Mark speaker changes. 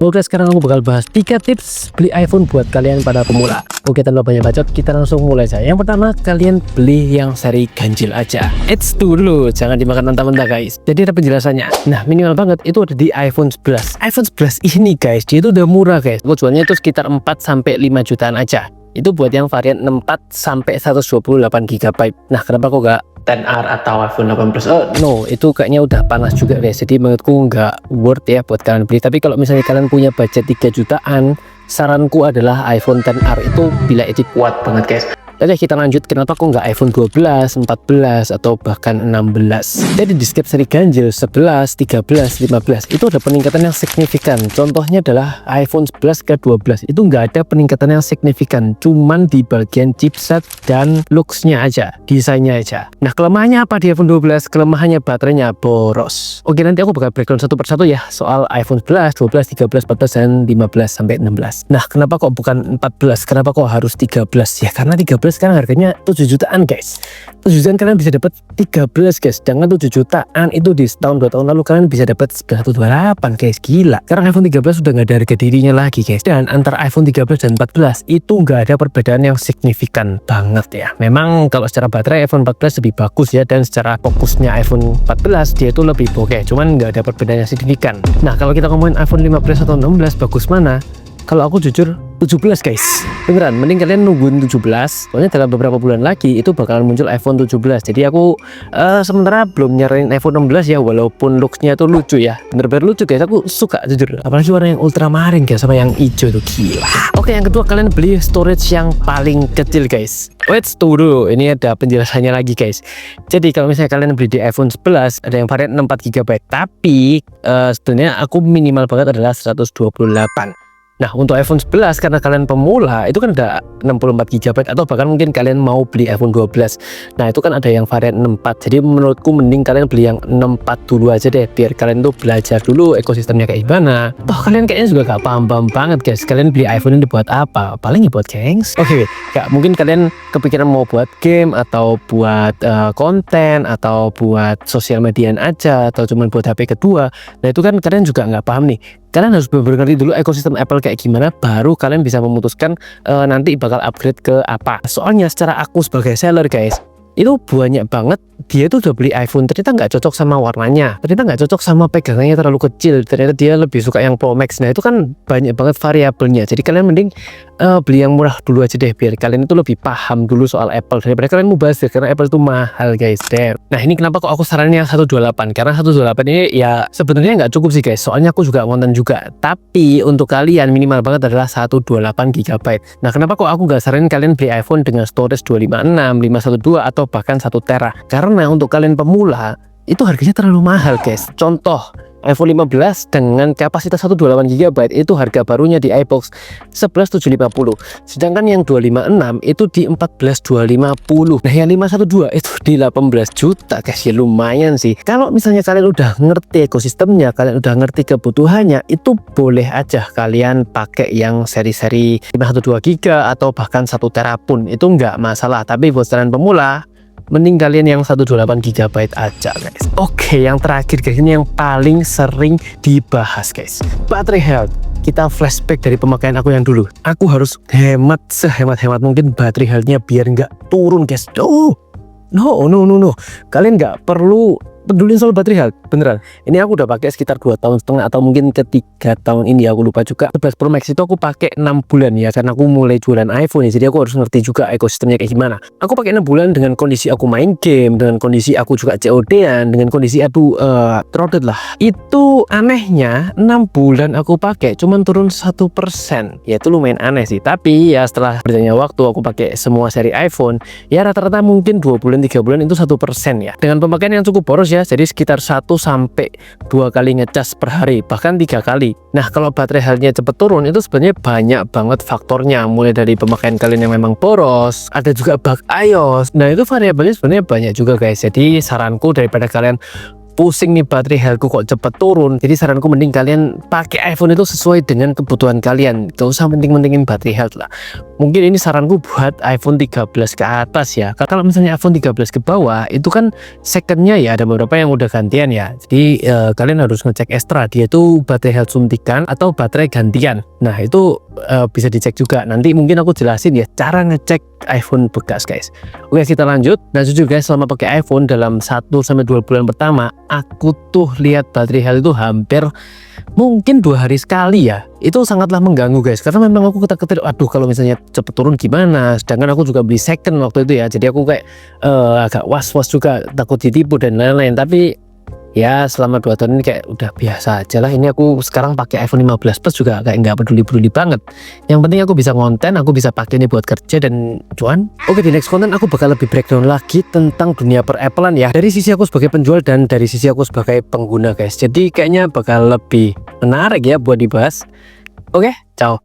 Speaker 1: Oke, sekarang aku bakal bahas 3 tips beli iPhone buat kalian para pemula. Oke, tanpa banyak bacot, kita langsung mulai saja. Yang pertama, kalian beli yang seri ganjil aja. It's dulu, jangan dimakan mentah-mentah guys. Jadi ada penjelasannya. Nah, minimal banget itu ada di iPhone 11. iPhone 11 ini guys, dia itu udah murah guys. Aku jualnya itu sekitar 4-5 jutaan aja. Itu buat yang varian 4-128 GB. Nah, kenapa kok gak 10R atau iPhone 8 Plus? No, itu kayaknya udah panas juga guys. Jadi menurutku nggak worth ya buat kalian beli. Tapi kalau misalnya kalian punya budget 3 jutaan, saranku adalah iPhone 10R itu bila itu kuat banget guys. Oke, kita lanjut. Kenapa kok nggak iPhone 12, 14, atau bahkan 16? Jadi di setiap seri ganjil 11, 13, 15 itu ada peningkatan yang signifikan. Contohnya adalah iPhone 11 ke 12 itu nggak ada peningkatan yang signifikan, cuman di bagian chipset dan looks-nya aja, desainnya aja. Nah, kelemahannya apa di iPhone 12? Kelemahannya baterainya boros. Oke, nanti aku bakal breakdown satu persatu ya soal iPhone 11, 12, 13, 14, dan 15 sampai 16. Nah, kenapa kok bukan 14? Kenapa kok harus 13? Ya karena 13 sekarang harganya 7 jutaan guys. 7 jutaan kalian bisa dapat 13 guys. Sedangkan 7 jutaan itu di setahun 2 tahun lalu kalian bisa dapat 128 guys. Gila. Sekarang iPhone 13 sudah nggak ada harga dirinya lagi guys. Dan antara iPhone 13 dan 14 itu nggak ada perbedaan yang signifikan banget ya. Memang kalau secara baterai iPhone 14 lebih bagus ya, dan secara fokusnya iPhone 14 dia itu lebih bokeh. Cuman nggak ada perbedaan yang signifikan. Nah, kalau kita ngomongin iPhone 15 atau 16 bagus mana? Kalau aku jujur 17 guys, beneran mending kalian nungguin 17, soalnya dalam beberapa bulan lagi itu bakalan muncul iPhone 17. Jadi aku sementara belum nyaranin iPhone 16 ya, walaupun looksnya tuh lucu ya, bener-bener lucu guys, aku suka jujur. Apalagi warna yang ultramarin guys sama yang hijau tuh gila. Oke, yang kedua kalian beli storage yang paling kecil guys. Wait, tunggu, ini ada penjelasannya lagi guys. Jadi kalau misalnya kalian beli di iPhone 11 ada yang varian 64 GB, tapi sebenarnya aku minimal banget adalah 128. Nah, untuk iPhone 11 karena kalian pemula itu kan ada 64 GB, atau bahkan mungkin kalian mau beli iPhone 12. Nah, itu kan ada yang varian 64. Jadi menurutku mending kalian beli yang 64 dulu aja deh, biar kalian tuh belajar dulu ekosistemnya kayak gimana. Toh kalian kayaknya juga gak paham-paham banget guys. Kalian beli iPhone ini buat apa? Paling ya buat gengs. Oke, gak mungkin kalian kepikiran mau buat game atau buat konten atau buat sosial mediaan aja, atau cuma buat HP kedua. Nah, itu kan kalian juga nggak paham nih. Kalian harus benar-benar ngerti dulu ekosistem Apple kayak gimana, baru kalian bisa memutuskan nanti bakal upgrade ke apa. Soalnya secara aku sebagai seller guys, itu banyak banget dia tuh udah beli iPhone ternyata nggak cocok sama warnanya, ternyata nggak cocok sama pegangannya terlalu kecil, ternyata dia lebih suka yang Pro Max. Nah, itu kan banyak banget variabelnya. Jadi kalian mending beli yang murah dulu aja deh, biar kalian itu lebih paham dulu soal Apple daripada kalian mubazir, karena Apple itu mahal guys. Damn. Nah, ini kenapa kok aku saranin yang 128, karena 128 ini ya sebenarnya nggak cukup sih guys, soalnya aku juga ngonten juga, tapi untuk kalian minimal banget adalah 128 GB. Nah, kenapa kok aku nggak saranin kalian beli iPhone dengan storage 256, 512, atau bahkan 1 tera? Karena untuk kalian pemula itu harganya terlalu mahal guys. Contoh iPhone 15 dengan kapasitas 128 GB itu harga barunya di iBox 11.750. Sedangkan yang 256 itu di 14.250. Nah, yang 512 itu di 18 juta guys. Ya lumayan sih. Kalau misalnya kalian udah ngerti ekosistemnya, kalian udah ngerti kebutuhannya, itu boleh aja kalian pakai yang seri-seri 512 GB atau bahkan 1 tera pun itu nggak masalah. Tapi buat kalian pemula mending kalian yang 128 GB aja guys. Oke, yang terakhir guys, ini yang paling sering dibahas guys, baterai health. Kita flashback dari pemakaian aku yang dulu. Aku harus hemat sehemat-hemat mungkin baterai healthnya biar nggak turun guys. No. Kalian nggak perlu pedulin soal baterai health, beneran. Ini aku udah pakai sekitar 2,5 tahun atau mungkin ke 3 tahun ini, aku lupa juga. 11 Pro Max itu aku pakai 6 bulan ya, karena aku mulai jualan iPhone ya, jadi aku harus ngerti juga ekosistemnya kayak gimana. Aku pakai 6 bulan dengan kondisi aku main game, dengan kondisi aku juga COD-an, dengan kondisi aku throated lah. Itu anehnya 6 bulan aku pakai cuman turun 1%. Ya itu lumayan aneh sih, tapi ya setelah berjalannya waktu aku pakai semua seri iPhone, ya rata-rata mungkin 2 bulan 3 bulan itu 1% ya. Dengan pemakaian yang cukup boros ya, jadi sekitar 1 sampai 2 kali ngecas per hari, bahkan 3 kali. Nah, kalau baterai healthnya cepet turun itu sebenarnya banyak banget faktornya, mulai dari pemakaian kalian yang memang boros, ada juga bug iOS. Nah, itu variabelnya sebenarnya banyak juga guys. Jadi saranku daripada kalian pusing nih baterai healthku kok cepet turun. Jadi saranku mending kalian pakai iPhone itu sesuai dengan kebutuhan kalian. Gak usah penting-pentingin baterai health lah. Mungkin ini saranku buat iPhone 13 ke atas ya. Kalau misalnya iPhone 13 ke bawah itu kan secondnya ya ada beberapa yang udah gantian ya. Jadi kalian harus ngecek ekstra dia itu baterai health suntikan atau baterai gantian. Nah itu bisa dicek juga. Nanti mungkin aku jelasin ya cara ngecek iPhone bekas guys. Oke kita lanjut. Nah jujur guys, selama pakai iPhone dalam 1-2 bulan pertama aku tuh lihat baterai health itu hampir mungkin 2 hari sekali ya. Itu sangatlah mengganggu guys, karena memang aku ketar-ketir aduh kalau misalnya cepet turun gimana. Sedangkan aku juga beli second waktu itu ya, jadi aku kayak agak was-was juga, takut ditipu dan lain-lain. Tapi ya selama 2 tahun ini kayak udah biasa aja lah. Ini aku sekarang pakai iPhone 15 Plus juga kayak nggak peduli-peduli banget. Yang penting aku bisa konten, aku bisa pakai ini buat kerja dan cuan. Oke, di next konten aku bakal lebih breakdown lagi tentang dunia per Applean ya, dari sisi aku sebagai penjual dan dari sisi aku sebagai pengguna guys. Jadi kayaknya bakal lebih menarik ya buat dibahas. Oke, ciao.